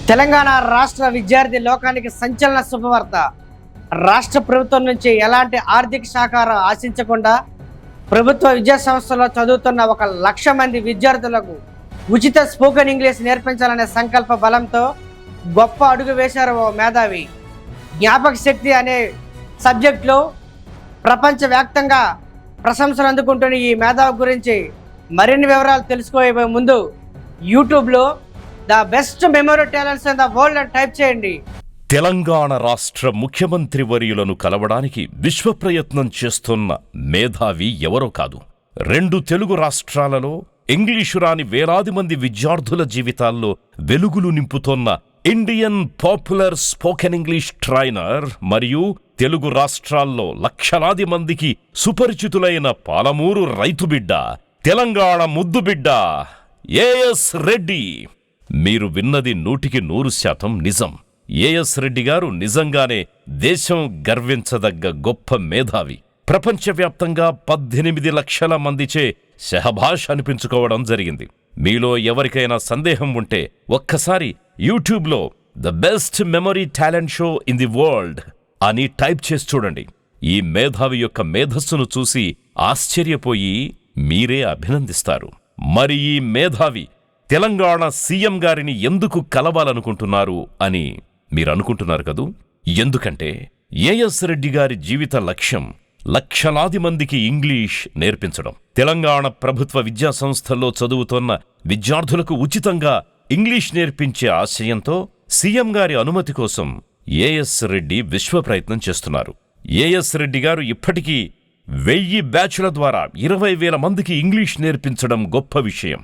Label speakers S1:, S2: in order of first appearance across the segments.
S1: తెలంగాణ రాష్ట్ర విద్యార్థి లోకానికి సంచలన శుభవార్త. రాష్ట్ర ప్రభుత్వం నుంచి ఎలాంటి ఆర్థిక సహకారం ఆశించకుండా ప్రభుత్వ విద్యా సంస్థలో చదువుతున్న 1,00,000 మంది విద్యార్థులకు ఉచిత స్పోకెన్ ఇంగ్లీష్ నేర్పించాలనే సంకల్ప బలంతో గొప్ప అడుగు వేశారు ఓ మేధావి. జ్ఞాపక శక్తి అనే సబ్జెక్టులో ప్రపంచవ్యాప్తంగా ప్రశంసలు అందుకుంటున్న ఈ మేధావి గురించి మరిన్ని వివరాలు తెలుసుకోబోయే ముందు యూట్యూబ్లో the best memory talents in the world అని టైప్ చేయండి.
S2: తెలంగాణ రాష్ట్ర ముఖ్యమంత్రి వర్యులను కలవడానికి విశ్వ ప్రయత్నం చేస్తున్న మేధావి ఎవరో కాదు. 2 తెలుగు రాష్ట్రాలలో ఇంగ్లీషు రాని వేలాది మంది విద్యార్థుల జీవితాల్లో వెలుగులు నింపుతోన్న Indian popular spoken English trainer మరియు తెలుగు రాష్ట్రాల్లో లక్షలాది మందికి సుపరిచితులైన పాలమూరు రైతుబిడ్డ, తెలంగాణ ముద్దుబిడ్డ ఏఎస్ రెడ్డి. మీరు విన్నది 100% నిజం. ఏఎస్ రెడ్డి గారు నిజంగానే దేశం గర్వించదగ్గ గొప్ప మేధావి. ప్రపంచవ్యాప్తంగా 18 లక్షల మందిచే శహభాష్ అనిపించుకోవడం జరిగింది. మీలో ఎవరికైనా సందేహం ఉంటే ఒక్కసారి యూట్యూబ్లో the best memory talent show in the world అని టైప్ చేసి చూడండి. ఈ మేధావి యొక్క మేధస్సును చూసి ఆశ్చర్యపోయి మీరే అభినందిస్తారు. మరి ఈ మేధావి తెలంగాణ సీఎం గారిని ఎందుకు కలవాలనుకుంటున్నారు అని మీరనుకుంటున్నారు కదూ. ఎందుకంటే ఏఎస్ రెడ్డి గారి జీవిత లక్ష్యం లక్షలాది మందికి ఇంగ్లీష్ నేర్పించడం. తెలంగాణ ప్రభుత్వ విద్యా సంస్థల్లో చదువుతోన్న విద్యార్థులకు ఉచితంగా ఇంగ్లీష్ నేర్పించే ఆశయంతో సీఎం గారి అనుమతి కోసం ఏఎస్ రెడ్డి విశ్వ ప్రయత్నం చేస్తున్నారు. ఏఎస్ రెడ్డి గారు ఇప్పటికీ 1000 బ్యాచ్ల ద్వారా 20,000 మందికి ఇంగ్లీష్ నేర్పించడం గొప్ప విషయం.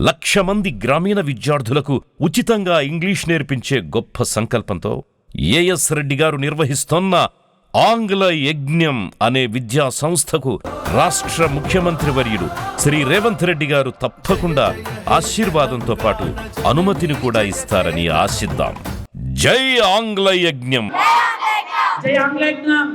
S2: 1,00,000 మంది గ్రామీణ విద్యార్థులకు ఉచితంగా ఇంగ్లీష్ నేర్పించే గొప్ప సంకల్పంతో ఏఎస్ రెడ్డి గారు నిర్వహిస్తోన్న ఆంగ్ల యజ్ఞం అనే విద్యా సంస్థకు రాష్ట్ర ముఖ్యమంత్రి వర్యులు శ్రీ రేవంత్ రెడ్డి గారు తప్పకుండా ఆశీర్వాదంతో పాటు అనుమతిని కూడా ఇస్తారని ఆశిద్దాం. జై ఆంగ్ల యజ్ఞం.
S3: జై ఆంగ్ల యజ్ఞం.